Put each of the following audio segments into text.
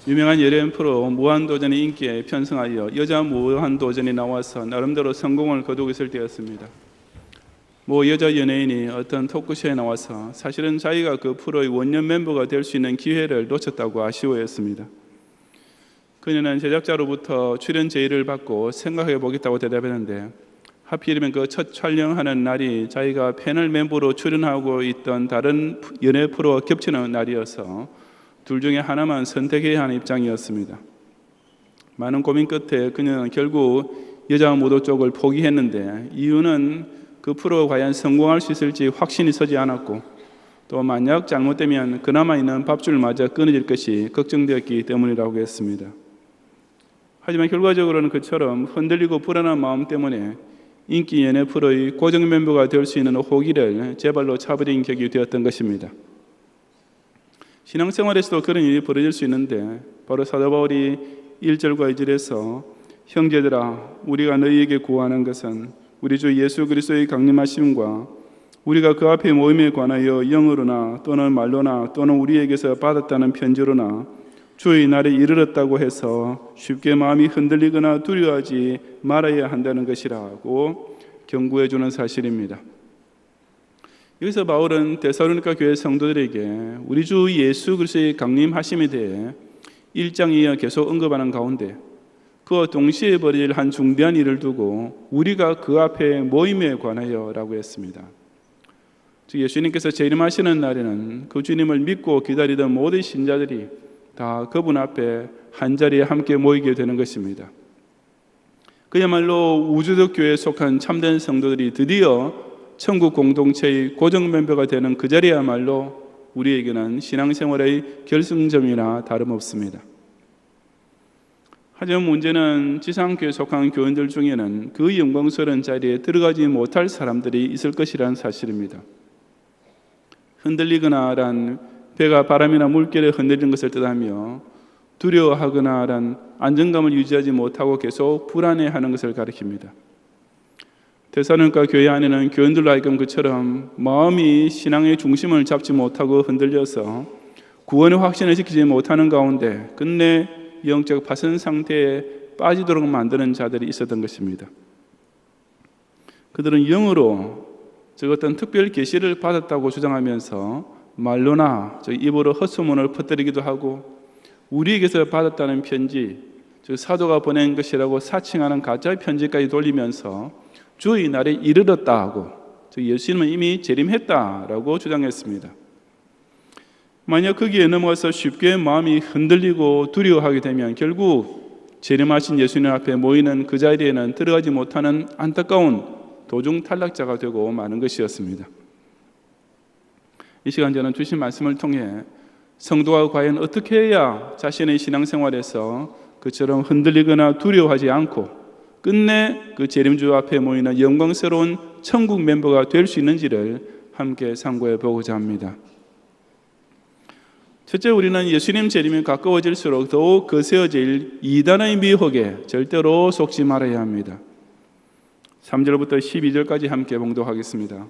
유명한 열연 프로 무한도전의 인기에 편승하여 여자 무한도전이 나와서 나름대로 성공을 거두고 있을 때였습니다. 모 여자 연예인이 어떤 토크쇼에 나와서 사실은 자기가 그 프로의 원년 멤버가 될 수 있는 기회를 놓쳤다고 아쉬워했습니다. 그녀는 제작자로부터 출연 제의를 받고 생각해 보겠다고 대답했는데, 하필이면 그 첫 촬영하는 날이 자기가 패널 멤버로 출연하고 있던 다른 연예 프로와 겹치는 날이어서 둘 중에 하나만 선택해야 하는 입장이었습니다. 많은 고민 끝에 그녀는 결국 여자 무도 쪽을 포기했는데, 이유는 그 프로가 과연 성공할 수 있을지 확신이 서지 않았고, 또 만약 잘못되면 그나마 있는 밥줄마저 끊어질 것이 걱정되었기 때문이라고 했습니다. 하지만 결과적으로는 그처럼 흔들리고 불안한 마음 때문에 인기 연예 프로의 고정 멤버가 될 수 있는 호기를 제 발로 차버린 격이 되었던 것입니다. 신앙생활에서도 그런 일이 벌어질 수 있는데, 바로 사도 바울이 1절과 2절에서 형제들아, 우리가 너희에게 구하는 것은 우리 주 예수 그리스도의 강림하심과 우리가 그 앞에 모임에 관하여 영어로나 또는 말로나 또는 우리에게서 받았다는 편지로나 주의 날에 이르렀다고 해서 쉽게 마음이 흔들리거나 두려워하지 말아야 한다는 것이라고 경고해 주는 사실입니다. 여기서 바울은 데살로니가 교회 성도들에게 우리 주 예수 그리스도의 강림하심에 대해 1장에 이어 계속 언급하는 가운데, 그와 동시에 벌어질 한 중대한 일을 두고 우리가 그 앞에 모임에 관하여 라고 했습니다. 즉 예수님께서 재림하시는 날에는 그 주님을 믿고 기다리던 모든 신자들이 다 그분 앞에 한자리에 함께 모이게 되는 것입니다. 그야말로 우주적 교회에 속한 참된 성도들이 드디어 천국 공동체의 고정 멤버가 되는 그 자리야말로 우리에게는 신앙생활의 결승점이나 다름없습니다. 하지만 문제는 지상교회에 속한 교인들 중에는 그 영광스러운 자리에 들어가지 못할 사람들이 있을 것이라는 사실입니다. 흔들리거나 란 배가 바람이나 물결에 흔들리는 것을 뜻하며, 두려워하거나 란 안정감을 유지하지 못하고 계속 불안해하는 것을 가리킵니다. 데살로니가 교회 안에는 교인들로 하여금 그처럼 마음이 신앙의 중심을 잡지 못하고 흔들려서 구원의 확신을 지키지 못하는 가운데 끝내 영적 파선 상태에 빠지도록 만드는 자들이 있었던 것입니다. 그들은 영으로 즉 어떤 특별 계시를 받았다고 주장하면서 말로나 즉 입으로 헛소문을 퍼뜨리기도 하고, 우리에게서 받았다는 편지 즉 사도가 보낸 것이라고 사칭하는 가짜 편지까지 돌리면서 주의 날에 이르렀다 하고, 즉 예수님은 이미 재림했다라고 주장했습니다. 만약 거기에 넘어가서 쉽게 마음이 흔들리고 두려워하게 되면 결국 재림하신 예수님 앞에 모이는 그 자리에는 들어가지 못하는 안타까운 도중 탈락자가 되고 마는 것이었습니다. 이 시간 저는 주신 말씀을 통해 성도가 과연 어떻게 해야 자신의 신앙생활에서 그처럼 흔들리거나 두려워하지 않고 끝내 그 재림주 앞에 모이는 영광스러운 천국 멤버가 될 수 있는지를 함께 상고해 보고자 합니다. 첫째, 우리는 예수님 재림이 가까워질수록 더욱 거세어질 이단의 미혹에 절대로 속지 말아야 합니다. 3절부터 12절까지 함께 봉독하겠습니다.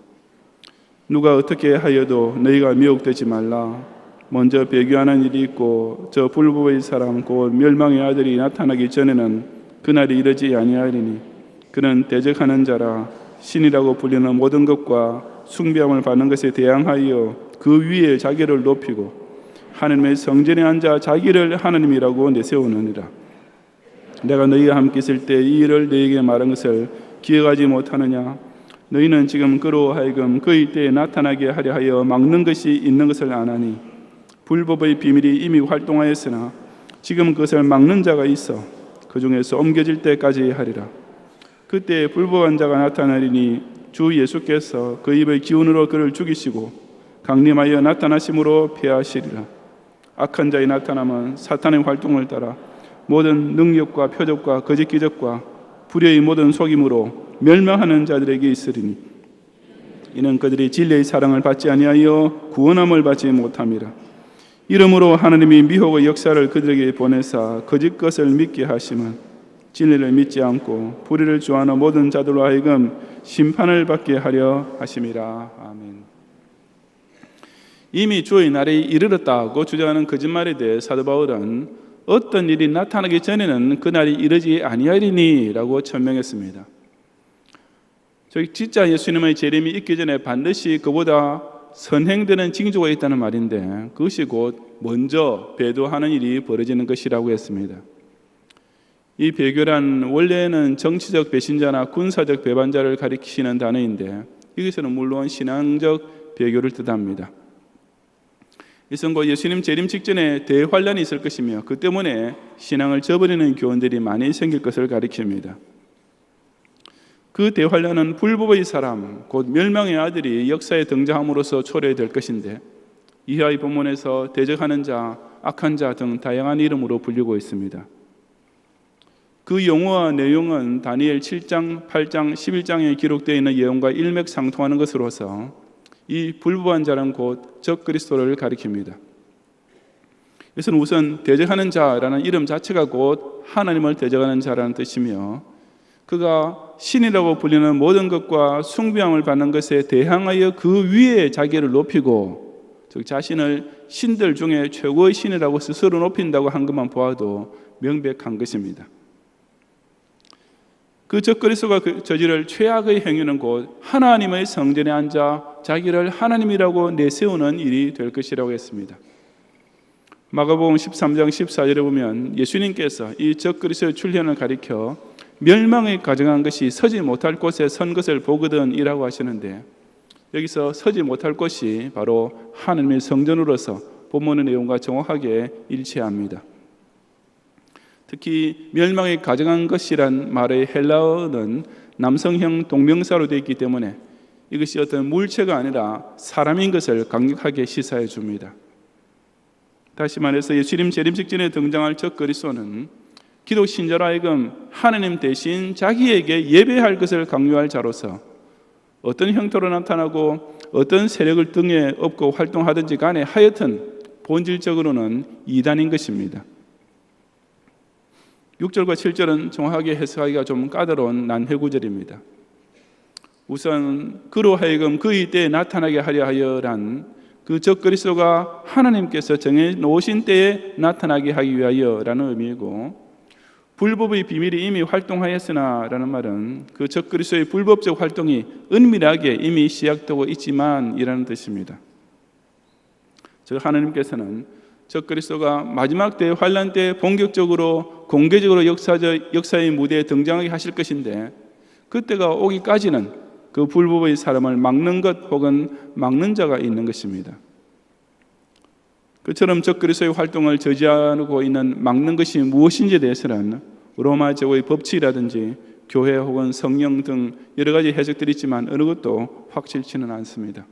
누가 어떻게 하여도 너희가 미혹되지 말라. 먼저 배교하는 일이 있고 저 불법의 사람 곧 멸망의 아들이 나타나기 전에는 그날이 이르지 아니하리니, 그는 대적하는 자라 신이라고 불리는 모든 것과 숭배함을 받는 것에 대항하여 그 위에 자기를 높이고 하나님의 성전에 앉아 자기를 하나님이라고 내세우느니라. 내가 너희와 함께 있을 때 이 일을 너희에게 말한 것을 기억하지 못하느냐? 너희는 지금 그로 하여금 그의 때에 나타나게 하려 하여 막는 것이 있는 것을 아나니, 불법의 비밀이 이미 활동하였으나 지금 그것을 막는 자가 있어 그 중에서 옮겨질 때까지 하리라. 그때 불법한 자가 나타나리니 주 예수께서 그 입의 기운으로 그를 죽이시고 강림하여 나타나심으로 폐하시리라. 악한 자의 나타남은 사탄의 활동을 따라 모든 능력과 표적과 거짓 기적과 불의의 모든 속임으로 멸망하는 자들에게 있으리니, 이는 그들이 진리의 사랑을 받지 아니하여 구원함을 받지 못함이라. 이러므로 하나님이 미혹의 역사를 그들에게 보내사 거짓 것을 믿게 하심은 진리를 믿지 않고 불의를 좋아하는 모든 자들로 하여금 심판을 받게 하려 하심이라. 아멘. 이미 주의 날이 이르렀다고 주장하는 거짓말에 대해 사도 바울은 어떤 일이 나타나기 전에는 그날이 이르지 아니하리니라고 천명했습니다. 저희 진짜 예수님의 재림이 있기 전에 반드시 그보다 선행되는 징조가 있다는 말인데 그것이 곧 먼저 배도하는 일이 벌어지는 것이라고 했습니다. 이 배교란 원래는 정치적 배신자나 군사적 배반자를 가리키는 단어인데 여기서는 물론 신앙적 배교를 뜻합니다. 이것은 곧 예수님 재림 직전에 대환란이 있을 것이며 그 때문에 신앙을 저버리는 교원들이 많이 생길 것을 가리킵니다. 그 대환란은 불법의 사람, 곧 멸망의 아들이 역사에 등장함으로써 초래될 것인데 이하의 본문에서 대적하는 자, 악한 자 등 다양한 이름으로 불리고 있습니다. 그 용어와 내용은 다니엘 7장, 8장, 11장에 기록되어 있는 예언과 일맥상통하는 것으로서 이 불법한 자는 곧 적그리스도를 가리킵니다. 이것은 우선 대적하는 자라는 이름 자체가 곧 하나님을 대적하는 자라는 뜻이며 그가 신이라고 불리는 모든 것과 숭배함을 받는 것에 대항하여 그 위에 자기를 높이고 즉 자신을 신들 중에 최고의 신이라고 스스로 높인다고 한 것만 보아도 명백한 것입니다. 그 적그리스도가 저지를 최악의 행위는 곧 하나님의 성전에 앉아 자기를 하나님이라고 내세우는 일이 될 것이라고 했습니다. 마가복음 13장 14절에 보면 예수님께서 이 적그리스도의 출현을 가리켜 멸망에 가정한 것이 서지 못할 곳에 선 것을 보거든 이라고 하시는데 여기서 서지 못할 곳이 바로 하나님의 성전으로서 본문의 내용과 정확하게 일치합니다. 특히 멸망에 가정한 것이란 말의 헬라어는 남성형 동명사로 되어 있기 때문에 이것이 어떤 물체가 아니라 사람인 것을 강력하게 시사해 줍니다. 다시 말해서 예수님 재림 직전에 등장할 적그리스도는 기독 신자로 하여금 하나님 대신 자기에게 예배할 것을 강요할 자로서 어떤 형태로 나타나고 어떤 세력을 등에 업고 활동하든지 간에 하여튼 본질적으로는 이단인 것입니다. 6절과 7절은 정확하게 해석하기가 좀 까다로운 난해구절입니다. 우선 그로 하여금 그의 때에 나타나게 하려 하여란 그 적그리스도가 하나님께서 정해놓으신 때에 나타나게 하기 위하여라는 의미이고 불법의 비밀이 이미 활동하였으나 라는 말은 그 적그리스도의 불법적 활동이 은밀하게 이미 시작되고 있지만 이라는 뜻입니다. 즉 하나님께서는 적그리스도가 마지막 때 환란 때 본격적으로 공개적으로 역사의 무대에 등장하게 하실 것인데 그때가 오기까지는 그 불법의 사람을 막는 것 혹은 막는 자가 있는 것입니다. 그처럼 적그리스도의 활동을 저지하고 있는 막는 것이 무엇인지에 대해서는 로마 제국의 법칙이라든지 교회 혹은 성령 등 여러 가지 해석들이 있지만 어느 것도 확실치는 않습니다.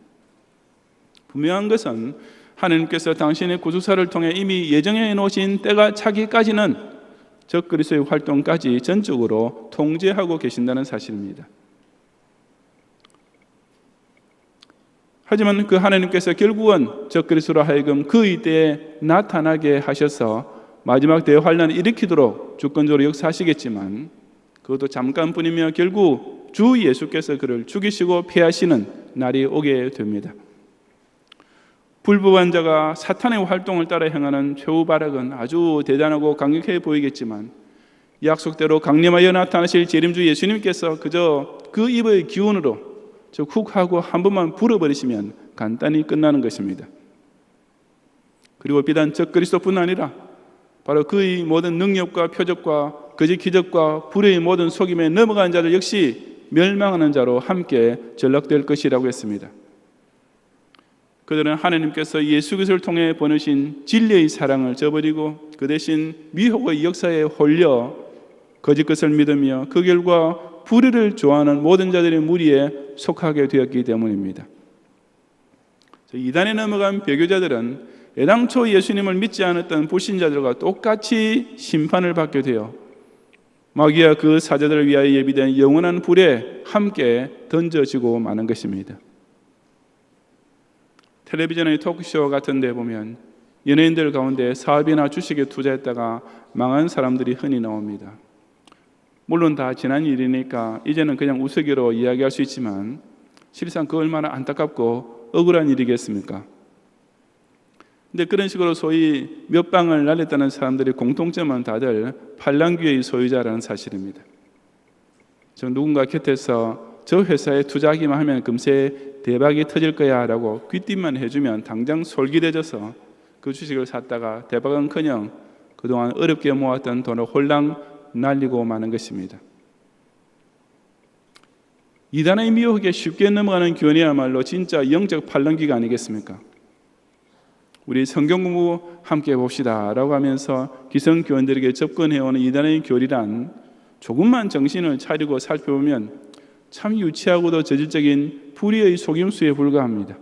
분명한 것은 하나님께서 당신의 구속사를 통해 이미 예정해 놓으신 때가 차기까지는 적그리스도의 활동까지 전적으로 통제하고 계신다는 사실입니다. 하지만 그 하나님께서 결국은 적그리스도로 하여금 그의 때에 나타나게 하셔서 마지막 대환란을 일으키도록 주권적으로 역사하시겠지만 그것도 잠깐뿐이며 결국 주 예수께서 그를 죽이시고 폐하시는 날이 오게 됩니다. 불법한 자가 사탄의 활동을 따라 행하는 최후 발악은 아주 대단하고 강력해 보이겠지만 약속대로 강림하여 나타나실 재림주 예수님께서 그저 그 입의 기운으로 즉 훅 하고 한 번만 불어버리시면 간단히 끝나는 것입니다. 그리고 비단 적그리스도뿐 아니라 바로 그의 모든 능력과 표적과 거짓 기적과 불의 모든 속임에 넘어간 자들 역시 멸망하는 자로 함께 전락될 것이라고 했습니다. 그들은 하나님께서 예수 그리스도를 통해 보내신 진리의 사랑을 저버리고 그 대신 미혹의 역사에 홀려 거짓 것을 믿으며 그 결과 불의를 좋아하는 모든 자들의 무리에 속하게 되었기 때문입니다. 이단에 넘어간 배교자들은 애당초 예수님을 믿지 않았던 불신자들과 똑같이 심판을 받게 되어 마귀와 그 사자들을 위하여 예비된 영원한 불에 함께 던져지고 마는 것입니다. 텔레비전의 토크쇼 같은 데 보면 연예인들 가운데 사업이나 주식에 투자했다가 망한 사람들이 흔히 나옵니다. 물론 다 지난 일이니까 이제는 그냥 우스개로 이야기할 수 있지만 실상 그 얼마나 안타깝고 억울한 일이겠습니까? 근데 그런 식으로 소위 몇 방을 날렸다는 사람들의 공통점은 다들 팔랑귀의 소유자라는 사실입니다. 저 누군가 곁에서 저 회사에 투자하기만 하면 금세 대박이 터질 거야 라고 귀띔만 해주면 당장 솔깃해져서 그 주식을 샀다가 대박은커녕 그동안 어렵게 모았던 돈을 홀랑 날리고 마는 것입니다. 이단의 미혹에 쉽게 넘어가는 교훈이야말로 진짜 영적 팔랑귀가 아니겠습니까? 우리 성경 공부 함께 봅시다 라고 하면서 기성교원들에게 접근해오는 이단의 교리란 조금만 정신을 차리고 살펴보면 참 유치하고도 저질적인 불의의 속임수에 불과합니다.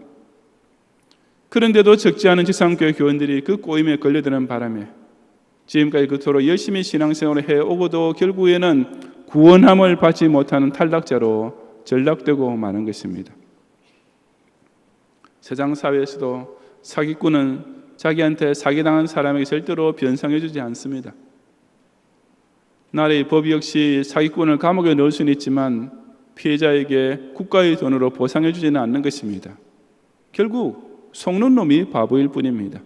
그런데도 적지 않은 지상교회 교원들이 그 꼬임에 걸려드는 바람에 지금까지 그토록 열심히 신앙생활을 해오고도 결국에는 구원함을 받지 못하는 탈락자로 전락되고 마는 것입니다. 세상 사회에서도 사기꾼은 자기한테 사기당한 사람에게 절대로 변상해주지 않습니다. 나라의 법 역시 사기꾼을 감옥에 넣을 수는 있지만 피해자에게 국가의 돈으로 보상해주지는 않는 것입니다. 결국 속는 놈이 바보일 뿐입니다.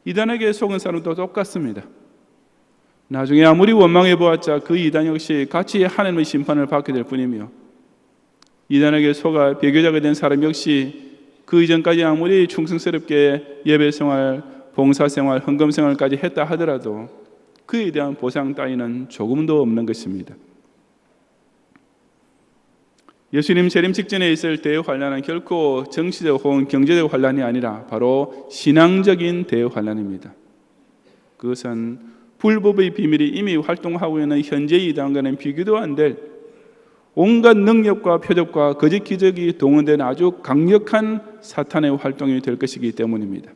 이단에게 속은 사람도 똑같습니다. 나중에 아무리 원망해보았자 그 이단 역시 같이 하나님의 심판을 받게 될 뿐이며 이단에게 속아 배교자가 된 사람 역시 그 이전까지 아무리 충성스럽게 예배생활, 봉사생활, 헌금생활까지 했다 하더라도 그에 대한 보상 따위는 조금도 없는 것입니다. 예수님 재림 직전에 있을 대환란은 결코 정치적 혹은 경제적 환란이 아니라 바로 신앙적인 대환란입니다. 그것은 불법의 비밀이 이미 활동하고 있는 현재의 이단과는 비교도 안 될 온갖 능력과 표적과 거짓 기적이 동원된 아주 강력한 사탄의 활동이 될 것이기 때문입니다.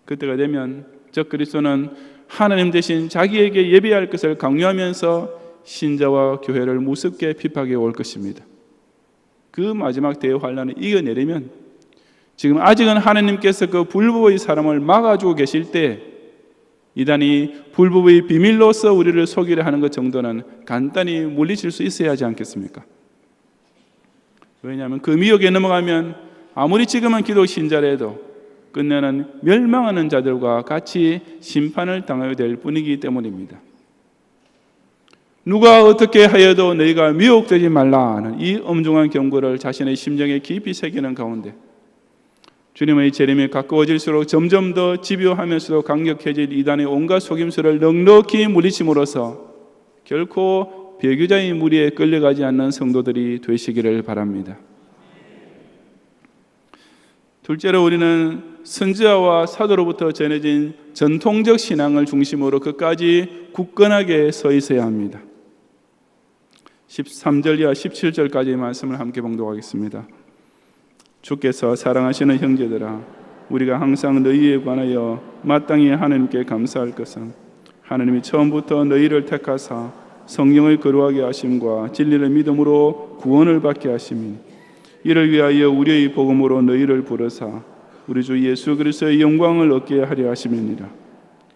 그때가 되면 적그리스도는 하나님 대신 자기에게 예배할 것을 강요하면서 신자와 교회를 무섭게 비판해 올 것입니다. 그 마지막 대환란을 이겨내려면 지금 아직은 하나님께서 그 불법의 사람을 막아주고 계실 때 이단이 불법의 비밀로서 우리를 속이려 하는 것 정도는 간단히 물리칠 수 있어야 하지 않겠습니까? 왜냐하면 그 미혹에 넘어가면 아무리 지금은 기독 신자라도 끝내는 멸망하는 자들과 같이 심판을 당하게 될 뿐이기 때문입니다. 누가 어떻게 하여도 너희가 미혹되지 말라 하는 이 엄중한 경고를 자신의 심정에 깊이 새기는 가운데 주님의 재림이 가까워질수록 점점 더 집요하면서도 강력해질 이단의 온갖 속임수를 넉넉히 물리침으로써 결코 배교자의 무리에 끌려가지 않는 성도들이 되시기를 바랍니다. 둘째로 우리는 선지자와 사도로부터 전해진 전통적 신앙을 중심으로 끝까지 굳건하게 서 있어야 합니다. 13절 이하 17절까지의 말씀을 함께 봉독하겠습니다. 주께서 사랑하시는 형제들아, 우리가 항상 너희에 관하여 마땅히 하나님께 감사할 것은 하나님이 처음부터 너희를 택하사 성령의 거룩하게 하심과 진리를 믿음으로 구원을 받게 하심이니 이를 위하여 우리의 복음으로 너희를 부르사 우리 주 예수 그리스도의 영광을 얻게 하려 하심이니라.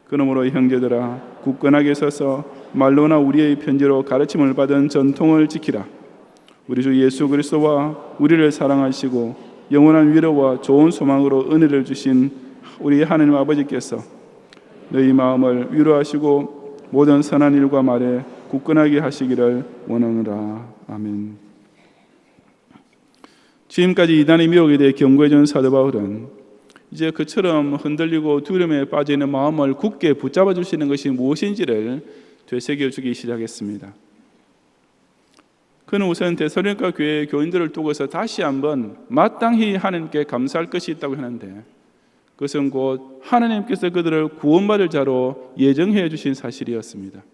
그러므로 형제들아, 굳건하게 서서 말로나 우리의 편지로 가르침을 받은 전통을 지키라. 우리 주 예수 그리스도와 우리를 사랑하시고 영원한 위로와 좋은 소망으로 은혜를 주신 우리 하나님 아버지께서 너희 마음을 위로하시고 모든 선한 일과 말에 굳건하게 하시기를 원하노라. 아멘. 지금까지 이단의 미혹에 대해 경고해준 사도 바울은 이제 그처럼 흔들리고 두려움에 빠져있는 마음을 굳게 붙잡아 주시는 것이 무엇인지를 되새겨주기 시작했습니다. 그는 우선 데살로니가 교회 교인들을 두고서 다시 한번 마땅히 하나님께 감사할 것이 있다고 하는데 그것은 곧 하나님께서 그들을 구원받을 자로 예정해 주신 사실이었습니다.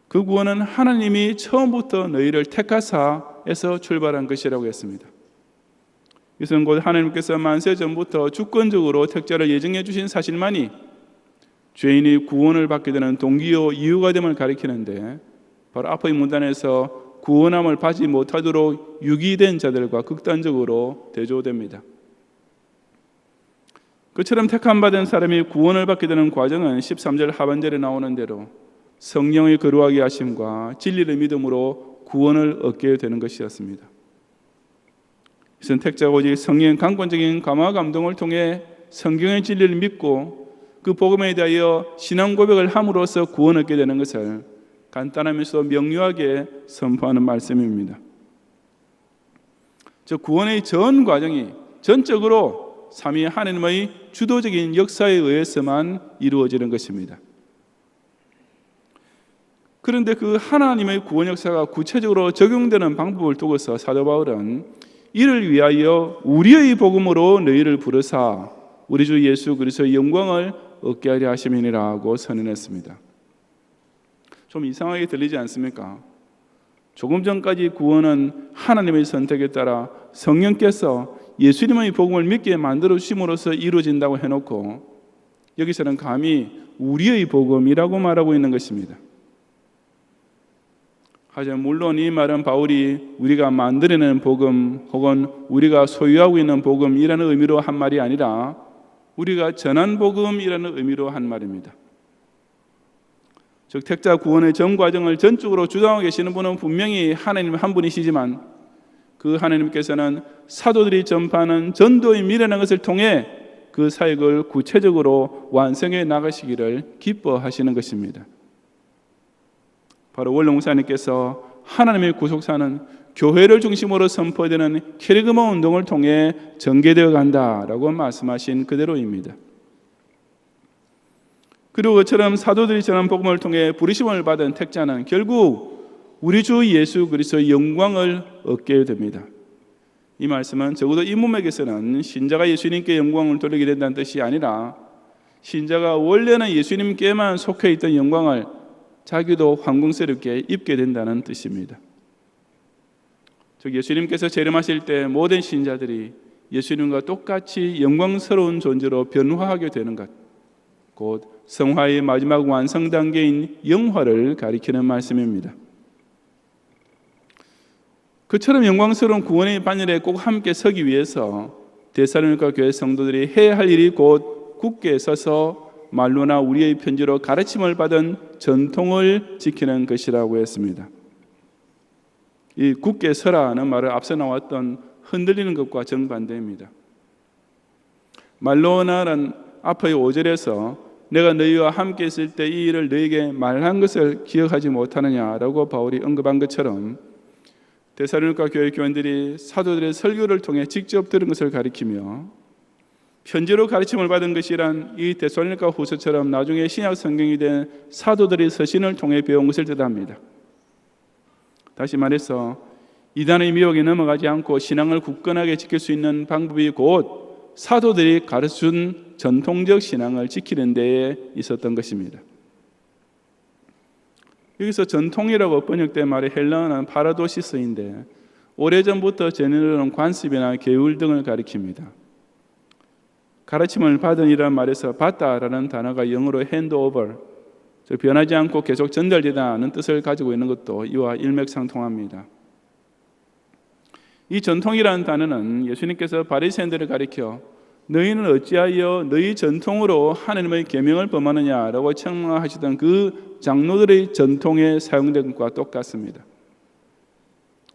그 구원은 하나님이 처음부터 너희를 택하사에서 출발한 것이라고 했습니다. 이것은 곧 하나님께서 만세 전부터 주권적으로 택자를 예정해 주신 사실만이 죄인이 구원을 받게 되는 동기요 이유가 됨을 가리키는데 바로 앞의 문단에서 구원함을 받지 못하도록 유기된 자들과 극단적으로 대조됩니다. 그처럼 택함받은 사람이 구원을 받게 되는 과정은 13절 하반절에 나오는 대로 성령의 거룩하게 하심과 진리를 믿음으로 구원을 얻게 되는 것이었습니다. 이 선택자가 오직 성령의 강권적인 감화 감동을 통해 성경의 진리를 믿고 그 복음에 대하여 신앙 고백을 함으로써 구원 얻게 되는 것을 간단하면서 명료하게 선포하는 말씀입니다. 저 구원의 전 과정이 전적으로 삼위 하나님의 주도적인 역사에 의해서만 이루어지는 것입니다. 그런데 그 하나님의 구원 역사가 구체적으로 적용되는 방법을 두고서 사도 바울은 이를 위하여 우리의 복음으로 너희를 부르사 우리 주 예수 그리스도의 영광을 얻게 하려 하심이니라고 선언했습니다. 좀 이상하게 들리지 않습니까? 조금 전까지 구원은 하나님의 선택에 따라 성령께서 예수님의 복음을 믿게 만들어 주심으로써 이루어진다고 해놓고 여기서는 감히 우리의 복음이라고 말하고 있는 것입니다. 하지만 물론 이 말은 바울이 우리가 만들어내는 복음 혹은 우리가 소유하고 있는 복음이라는 의미로 한 말이 아니라 우리가 전한 복음이라는 의미로 한 말입니다. 즉 택자 구원의 전 과정을 전적으로 주장하고 계시는 분은 분명히 하나님 한 분이시지만 그 하나님께서는 사도들이 전파하는 전도의 미래라는 것을 통해 그 사역을 구체적으로 완성해 나가시기를 기뻐하시는 것입니다. 바로 원로 목사님께서 하나님의 구속사는 교회를 중심으로 선포되는 캐리그마 운동을 통해 전개되어 간다라고 말씀하신 그대로입니다. 그리고 그처럼 사도들이 전한 복음을 통해 부르심을 받은 택자는 결국 우리 주 예수 그리스도의 영광을 얻게 됩니다. 이 말씀은 적어도 이 문맥에서는 신자가 예수님께 영광을 돌리게 된다는 뜻이 아니라 신자가 원래는 예수님께만 속해 있던 영광을 자기도 황궁스럽게 입게 된다는 뜻입니다. 즉 예수님께서 재림하실 때 모든 신자들이 예수님과 똑같이 영광스러운 존재로 변화하게 되는 것, 곧 성화의 마지막 완성 단계인 영화를 가리키는 말씀입니다. 그처럼 영광스러운 구원의 반열에 꼭 함께 서기 위해서 데살로니가 교회 성도들이 해야 할 일이 곧 굳게 서서 말로나 우리의 편지로 가르침을 받은 전통을 지키는 것이라고 했습니다. 이 굳게 서라는 말은 앞서 나왔던 흔들리는 것과 정반대입니다. 말로나는 앞의 5절에서 내가 너희와 함께 있을 때 이 일을 너희에게 말한 것을 기억하지 못하느냐라고 바울이 언급한 것처럼 데살로니가 교회 교인들이 사도들의 설교를 통해 직접 들은 것을 가리키며 편지로 가르침을 받은 것이란 이 데살로니가 후서처럼 나중에 신약 성경이 된 사도들의 서신을 통해 배운 것을 뜻합니다. 다시 말해서 이단의 미혹에 넘어가지 않고 신앙을 굳건하게 지킬 수 있는 방법이 곧 사도들이 가르쳐준 전통적 신앙을 지키는 데에 있었던 것입니다. 여기서 전통이라고 번역된 말의 헬라어는 파라도시스인데 오래전부터 전해오는 관습이나 계율 등을 가리킵니다. 가르침을 받은 이라는 말에서 받다라는 단어가 영어로 handover, 즉 변하지 않고 계속 전달되다는 뜻을 가지고 있는 것도 이와 일맥상통합니다. 이 전통이라는 단어는 예수님께서 바리새인들을 가리켜 너희는 어찌하여 너희 전통으로 하나님의 계명을 범하느냐라고 책망하시던 그 장로들의 전통에 사용된 것과 똑같습니다.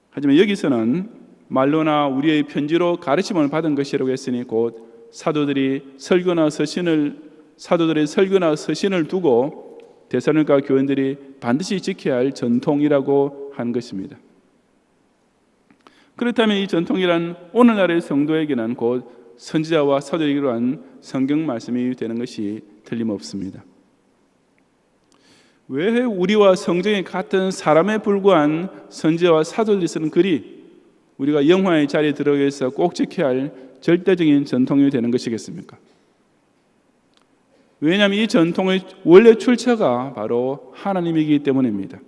하지만 여기서는 말로나 우리의 편지로 가르침을 받은 것이라고 했으니 곧 사도들의 설교나 서신을 두고 데살로니가 교인들이 반드시 지켜야 할 전통이라고 한 것입니다. 그렇다면 이 전통이란 오늘날의 성도에게는 곧 선지자와 사도에게로 한 성경 말씀이 되는 것이 틀림없습니다. 왜 우리와 성정이 같은 사람에 불과한 선지자와 사도들이 쓰는 글이 우리가 영화의 자리에 들어가기 위해서 꼭 지켜야 할 절대적인 전통이 되는 것이겠습니까? 왜냐하면 이 전통의 원래 출처가 바로 하나님이기 때문입니다.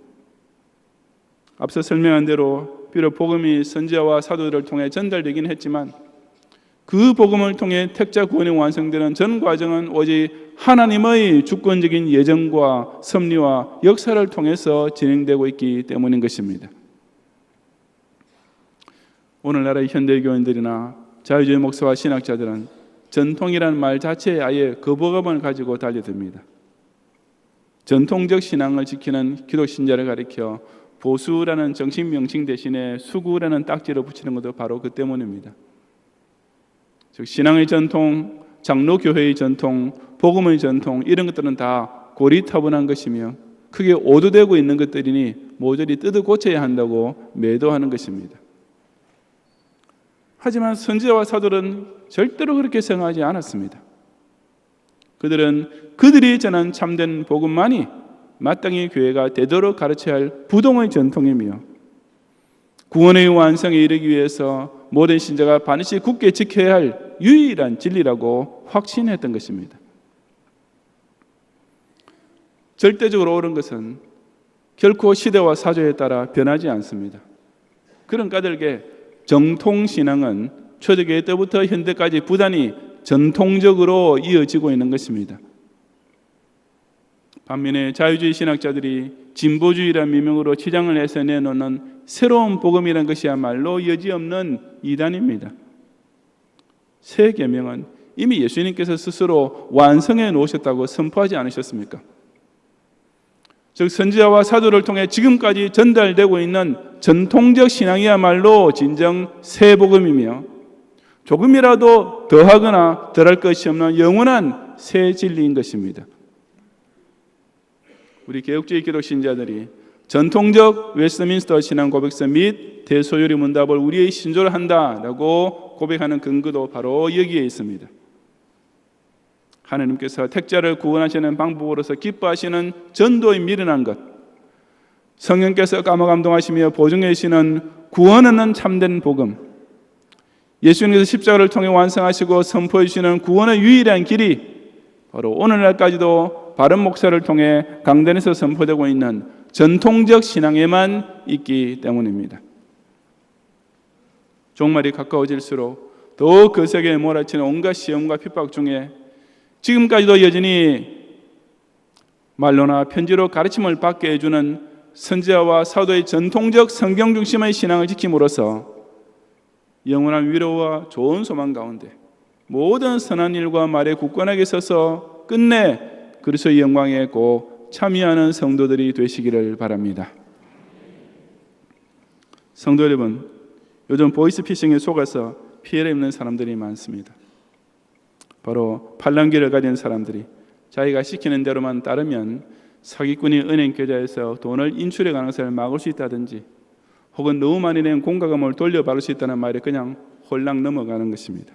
앞서 설명한 대로 비록 복음이 선지자와 사도들을 통해 전달되긴 했지만 그 복음을 통해 택자 구원이 완성되는 전 과정은 오직 하나님의 주권적인 예정과 섭리와 역사를 통해서 진행되고 있기 때문인 것입니다. 오늘날의 현대교인들이나 자유주의 목사와 신학자들은 전통이라는 말 자체에 아예 거부감을 가지고 달려듭니다. 전통적 신앙을 지키는 기독신자를 가리켜 보수라는 정식 명칭 대신에 수구라는 딱지를 붙이는 것도 바로 그 때문입니다. 즉 신앙의 전통, 장로교회의 전통, 복음의 전통 이런 것들은 다 고리타분한 것이며 크게 오도되고 있는 것들이니 모조리 뜯어 고쳐야 한다고 매도하는 것입니다. 하지만 선지자와 사도는 절대로 그렇게 생각하지 않았습니다. 그들은 그들이 전한 참된 복음만이 마땅히 교회가 되도록 가르쳐야 할 부동의 전통이며 구원의 완성에 이르기 위해서 모든 신자가 반드시 굳게 지켜야 할 유일한 진리라고 확신했던 것입니다. 절대적으로 옳은 것은 결코 시대와 사조에 따라 변하지 않습니다. 그런 까닭에 정통신앙은 초대교회 때부터 현대까지 부단히 전통적으로 이어지고 있는 것입니다. 반면에 자유주의 신학자들이 진보주의라는 미명으로 치장을 해서 내놓는 새로운 복음이라는 것이야말로 여지없는 이단입니다. 새 계명은 이미 예수님께서 스스로 완성해 놓으셨다고 선포하지 않으셨습니까? 즉 선지자와 사도를 통해 지금까지 전달되고 있는 전통적 신앙이야말로 진정 새 복음이며 조금이라도 더하거나 덜할 것이 없는 영원한 새 진리인 것입니다. 우리 개혁주의 기독 신자들이 전통적 웨스트민스터 신앙 고백서 및 대소요리 문답을 우리의 신조로 한다라고 고백하는 근거도 바로 여기에 있습니다. 하나님께서 택자를 구원하시는 방법으로서 기뻐하시는 전도에 미련한 것, 성령께서 감화감동하시며 보증해 주시는 구원하는 참된 복음, 예수님께서 십자가를 통해 완성하시고 선포해 주시는 구원의 유일한 길이 바로 오늘날까지도 바른 목사를 통해 강단에서 선포되고 있는 전통적 신앙에만 있기 때문입니다. 종말이 가까워질수록 더욱 그 세계에 몰아치는 온갖 시험과 핍박 중에 지금까지도 여전히 말로나 편지로 가르침을 받게 해주는 선지자와 사도의 전통적 성경 중심의 신앙을 지킴으로써 영원한 위로와 좋은 소망 가운데 모든 선한 일과 말에 굳건하게 서서 끝내 그리스도의 영광에 꼭 참여하는 성도들이 되시기를 바랍니다. 성도 여러분, 요즘 보이스피싱에 속아서 피해를 입는 사람들이 많습니다. 바로 팔랑귀를 가진 사람들이 자기가 시키는 대로만 따르면 사기꾼이 은행 계좌에서 돈을 인출해 가능성을 막을 수 있다든지 혹은 너무 많이 낸 공과금을 돌려받을 수 있다는 말에 그냥 홀랑 넘어가는 것입니다.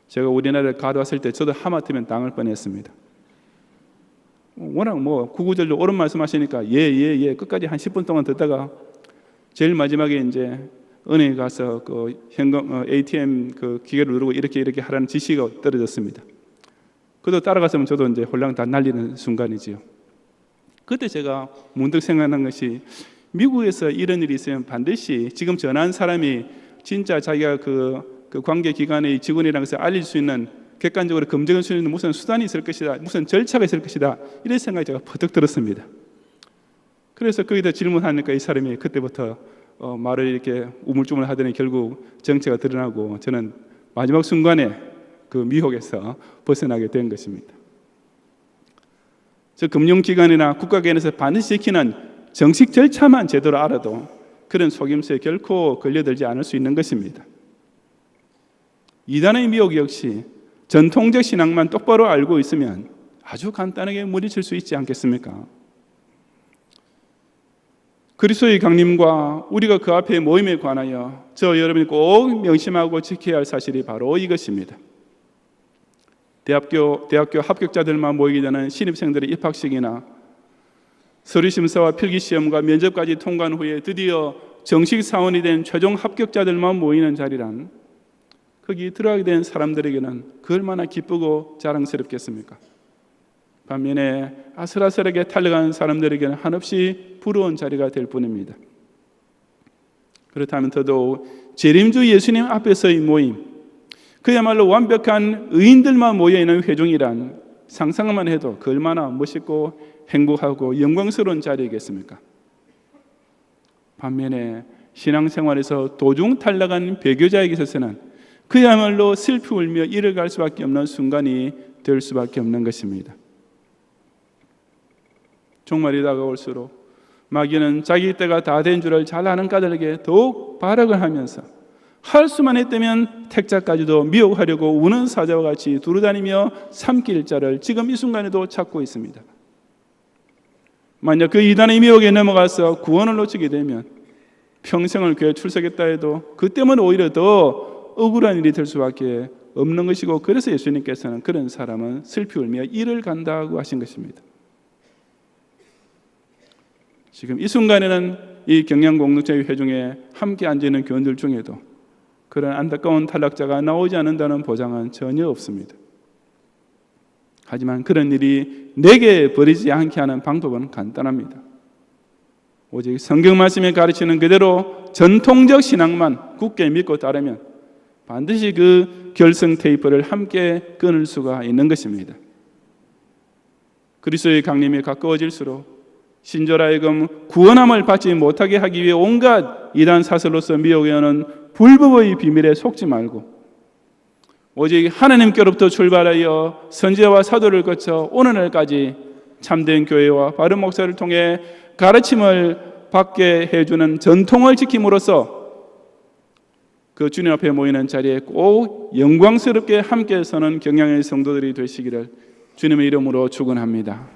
제가 우리나라에 가져왔을 때 저도 하마터면 당할 뻔했습니다. 워낙 구구절절 옳은 말씀하시니까 예 끝까지 한 10분 동안 듣다가 제일 마지막에 이제 은행에 가서 그 현금 ATM 그 기계를 누르고 이렇게 하라는 지시가 떨어졌습니다. 그도 따라갔으면 저도 이제 홀랑 다 날리는 순간이지요. 그때 제가 문득 생각난 것이 미국에서 이런 일이 있으면 반드시 지금 전화한 사람이 진짜 자기가 그 관계 기관의 직원이라는 것을 알릴 수 있는 객관적으로 검증할 수 있는 무슨 수단이 있을 것이다, 무슨 절차가 있을 것이다, 이런 생각이 제가 퍼뜩 들었습니다. 그래서 거기다 질문하니까 이 사람이 그때부터 말을 이렇게 우물쭈물 하더니 결국 정체가 드러나고 저는 마지막 순간에 그 미혹에서 벗어나게 된 것입니다. 즉 금융기관이나 국가기관에서 반드시 지키는 정식 절차만 제대로 알아도 그런 속임수에 결코 걸려들지 않을 수 있는 것입니다. 이단의 미혹 역시 전통적 신앙만 똑바로 알고 있으면 아주 간단하게 물리칠 수 있지 않겠습니까? 그리스도의 강림과 우리가 그 앞에 모임에 관하여 저 여러분이 꼭 명심하고 지켜야 할 사실이 바로 이것입니다. 대학교 합격자들만 모이게 되는 신입생들의 입학식이나 서류심사와 필기시험과 면접까지 통과한 후에 드디어 정식 사원이 된 최종 합격자들만 모이는 자리란 거기 들어가게 된 사람들에게는 그 얼마나 기쁘고 자랑스럽겠습니까? 반면에 아슬아슬하게 탈려가는 사람들에게는 한없이 부러운 자리가 될 뿐입니다. 그렇다면 더더욱 재림주 예수님 앞에서의 모임, 그야말로 완벽한 의인들만 모여있는 회중이란 상상만 해도 그 얼마나 멋있고 행복하고 영광스러운 자리이겠습니까? 반면에 신앙생활에서 도중 탈락한 배교자에게 있어서는 그야말로 슬피 울며 이를 갈 수밖에 없는 순간이 될 수밖에 없는 것입니다. 종말이 다가올수록 마귀는 자기 때가 다 된 줄을 잘 아는 까닭에 더욱 발악을 하면서 할 수만 있다면 택자까지도 미혹하려고 우는 사자와 같이 두루다니며 삼킬 자를 지금 이 순간에도 찾고 있습니다. 만약 그 이단의 미혹에 넘어가서 구원을 놓치게 되면 평생을 교회 출석했다 해도 그 때문에 오히려 더 억울한 일이 될 수밖에 없는 것이고, 그래서 예수님께서는 그런 사람은 슬피 울며 이를 간다고 하신 것입니다. 지금 이 순간에는 이 경양공동체의 회중에 함께 앉아있는 교원들 중에도 그런 안타까운 탈락자가 나오지 않는다는 보장은 전혀 없습니다. 하지만 그런 일이 내게 벌이지 않게 하는 방법은 간단합니다. 오직 성경 말씀에 가르치는 그대로 전통적 신앙만 굳게 믿고 따르면 반드시 그 결승 테이프를 함께 끊을 수가 있는 것입니다. 그리스도의 강림이 가까워질수록 신자로 하여금 구원함을 받지 못하게 하기 위해 온갖 이단 사설로서 미혹해 오는 불법의 비밀에 속지 말고 오직 하나님께로부터 출발하여 선지자와 사도를 거쳐 오늘날까지 참된 교회와 바른 목사를 통해 가르침을 받게 해주는 전통을 지킴으로써 그 주님 앞에 모이는 자리에 꼭 영광스럽게 함께 서는 경양의 성도들이 되시기를 주님의 이름으로 축원합니다.